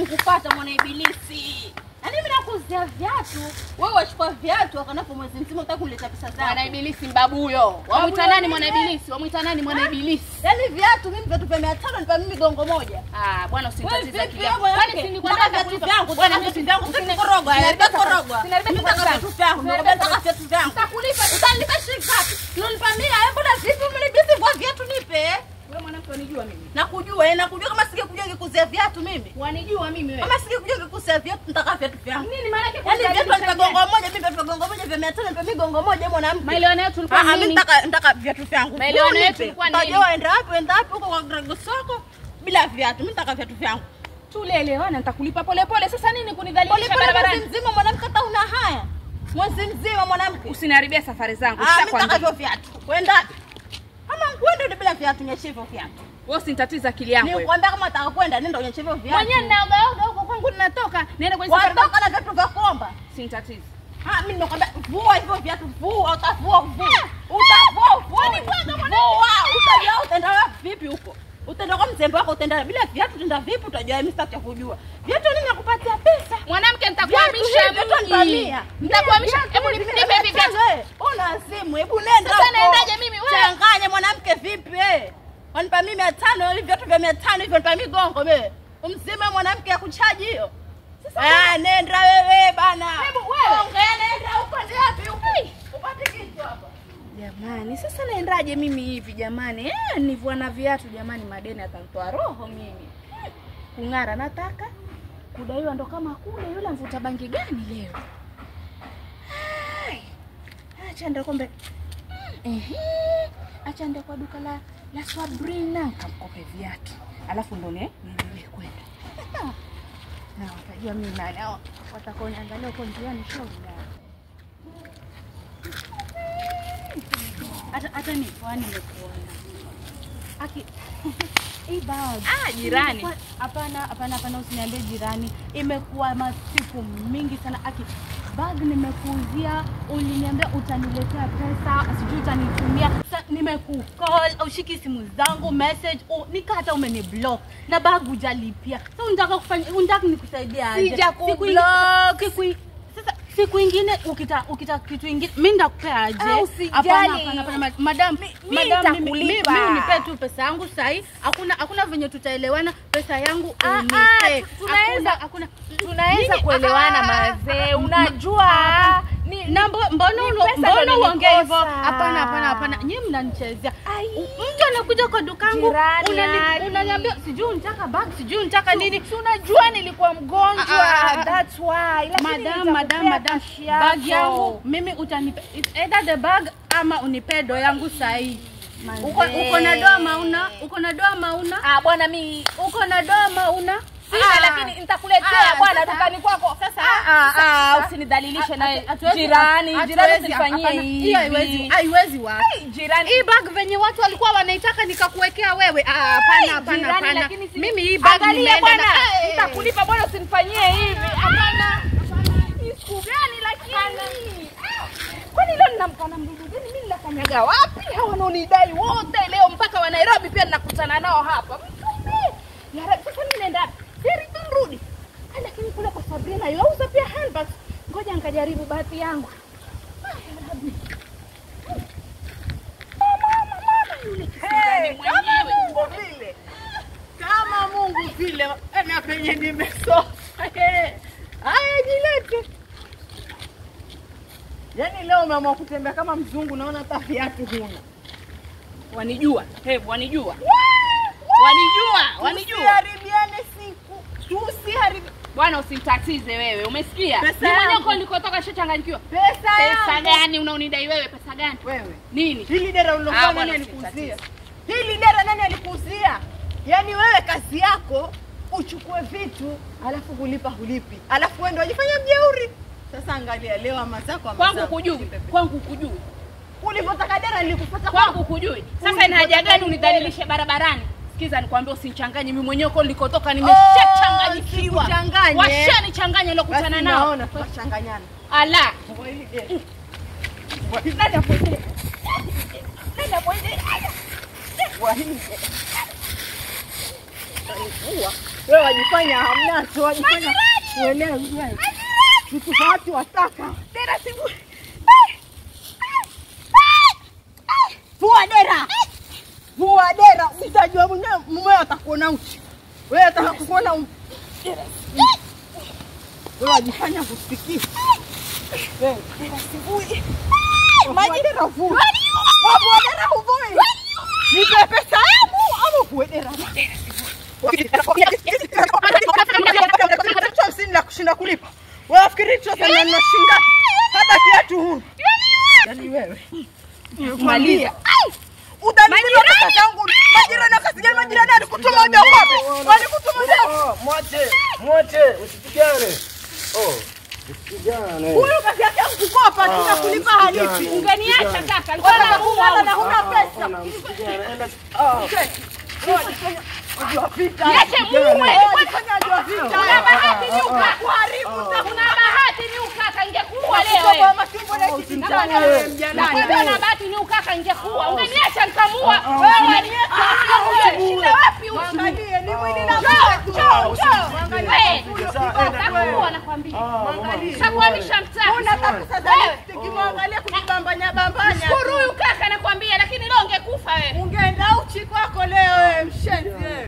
nikupata mwana ibilisi. Yaani mimi nakuzia viatu, wewe wachukua viatu akanapo mwezi mzima unataka kuleta pesa zako. Mwana ibilisi mbabu huyo. Wamuita nani mwana ibilisi? Wamuita nani mwana ibilisi? Yaani viatu mimi viatu vya 500 nipa mimi gongo moja. Bwana usitatize kile. Kwani si nilikwambia viatu vyangu, bwana viatu vyangu usikorogwa. Nitakorogwa. Nitaka viatu vyangu. Nataka viatu vyangu. Nitakulipa, utanipa shilingi ngapi? Unanipa 100, hebu na vipi umenibisi kwa viatu nipe? Wewe mwanamke unijua mimi. Nakujua kama singekuja ngekuzia viatu mimi. Wanijua mimi wewe. Kama singekuja ngekuzia viatu nitaka viatu vyangu. Nini maana yake? Yaani viatu nipa gongo moja, mimi viatu gongo moja vya 500 nipa mimi gongo moja mwanamke. Maelewano yetu tulikuwa nini? Mimi nataka viatu vyangu. Maelewano yetu tulikuwa nini? Unajua waenda wapi huko kwa Grago soko bila viatu. Mimi nataka viatu vyangu. Tulielewana nitakulipa pole pole. Sasa nini kunidhalilisha barabarani? Mwezi mzima mwanamke hata una haya. Mwezi mzima mwanamke. Usiniharibia safari zangu. Mimi nataka hivyo viatu. Kwenda. Kama kwenda bila viatu nyeshe hivyo viatu. Wewe usinitatiza akili yangu wewe. Nikwambia kama nataka kwenda nenda unyeshe hivyo viatu. Mwenyewe ninaoga huko kwangu ninatoka. Niende kwenye safari. Watoka na viatu vya kuomba. Usinitatize. Mimi nakwambia vua hivyo viatu, vua utavua. Utavua. Ni bwana mwanangu. Utajua utaenda wapi vipi huko? Utaenda kwa mzembe wako utaenda bila viatu utaenda vipi utajua mimi sitaki kujua. Viatu nini nakupatia pesa? Mwanamke nitakuhamisha mimi. Nitakuhamisha. Hebu nipe hivi viatu. Una simu, hebu nenda. Sasa naendaje mimi wewe? Changanya mwanamke vipi Wanipa mimi 500 hivi viatu vya 500 hivi wanipa mimi gongo wewe. Umsema mwanamke ya kuchaji hiyo. Sasa nenda wewe bana. Hebu wewe. Ongea nenda upande wapi huko? Upate kitu hapa. Jamani, sasa naendaje mimi hivi jamani? Nivua na viatu jamani, madeni atanitoa roho mimi. Kung'ara nataka. Kudaiwa ndo kama kule yule mvuta bangi gani leo? Acha ndio kombe. Acha ndio kwa duka la Sabrina kamkope viatu. Alafu ndo niendelee kwenda. Na watajua mimi nani hao watakaoniangalia huko njiani shoga. Hata nifua nimekuona. Aki hii bag. Jirani. Hapana usiniambie jirani. Imekuwa masiku mingi sana. Aki bag nimekuuzia, uliniambia utaniletea pesa, sijui utanitumia. Sasa nimekucall, ushiki simu zangu, message, nikata umeniblock. Na bag hujalipia. Sasa unataka kufanya, unataka nikusaidie aje? Sijakublock. Sasa siku nyingine ukita kitu kingine mimi ndakupea aje? Hapana madam, mimi unipe tu pesa yangu sahi. Hakuna venye tutaelewana, pesa yangu unipe. Tunaweza kuelewana mazee. Unajua mbona uongee hivyo? Hapana. Nyinyi mnanichezea. Mtu anakuja kwa dukangu unaniambia sijui unataka bag, sijui unataka nini. Unajua nilikuwa mgonjwa. That's why. Madam, bag yangu mimi utanipe either the bag ama unipe do yangu sahi. Uko na doa mauna? Bwana mimi uko na doa mauna? Lakini nitakuletea bwana dukani kwako. Sasa usinidhalilishe naye. Jirani usifanyie hivi. Haiwezi wapi. Jirani. Hii bag venye watu walikuwa wanaitaka nikakuwekea wewe. Hapana. Mimi hii bag nimeenda bwana. Nitakulipa bwana usinifanyie hivi. Hapana. Ni siku gani lakini? Kwani leo ninamkana mdudu gani? Mimi ninakanyaga wapi? Hao wanaonidai wote leo mpaka wa Nairobi pia ninakutana nao hapa. Ya Rabbi, sasa mimi naenda siri turudi. Lakini kule kwa Sabrina yauza pia handbags. Ngoja nikajaribu bahati yangu. Mama yule kisingani mwenyewe. Kama Mungu vile na penye nimesoa. Haya jilete. Yaani leo umeamua kutembea kama mzungu, naona hata viatu huna. Wanijua. Wanijua. Usiharibiane siku. Tusiharibu. Bwana usinitatize wewe. Umesikia? Mimi mwenyewe uko nilikotoka shachanganyikiwa. Pesa gani unaonidai wewe? Pesa gani? Wewe. Nini? Hili dera ulilofanya nani alikuuzia? Hili dera nani alikuuzia? Yaani wewe kazi yako uchukue vitu alafu kulipa hulipi. Alafu wewe ndio unajifanya mjeuri. Sasa angalia leo ama zako ama Kwangu kujui. Ulipotaka dera nilikufuata kwangu kujui. Sasa ina haja gani unidhalilishe barabarani? Sikiza nikwambie usinichanganye mimi mwenyewe uko nilikotoka nimeshachanganyikiwa. Washanichanganya ndio kukutana nao. Naona tunachanganyana. Ala. Nenda poende. Wahini. Wewe wajifanya hamna, wajifanya uelewe wewe. Kitu watu wataka. Dera sibu. Vua dera. Vua dera, utajua mwenyewe mume atakuona uchi. Wewe atakuona uchi. Wewe wajifanya kusikia. Wewe dera sibu. Maji dera vua. Vua dera uvue. Nipe pesa yangu ama vua dera. Sina kushinda kulipa. Wewe fikiri tu sana ninashinda. Hata kiatu huu. Yaani wewe. Malia. Utanilipa pesa zangu. Majirani akasijana majirani alikutuma moja wapi? Walikutuma moja. Mwache, usipigane. Usipigane. Huyu kazi yake kukopa tuna kulipa halipi. Ungeniacha kaka. Alikuwa na huna pesa. Enda. Unajua vita. Niache muue. Unajua vita. Una bahati ni ukaka. Kuharibu Una bahati ni ukaka ingekuwa leo. Mama tumbo la kitandani wewe mjanani. Una bahati ni ukaka ingekuwa. Ungeniacha nikamua. Wewe niacha. Shida wapi Angalie ni mwili na chao. Angalie. Utakuwa nakwambia. Angalie. Shakuamisha mtaki. Unataka sasa nikimwangalia kunibambanya bambanya. Shukuru huyu kaka nakwambia, lakini leo ungekufa wewe. Ungeenda uchi kwako leo wewe mshenzi wewe.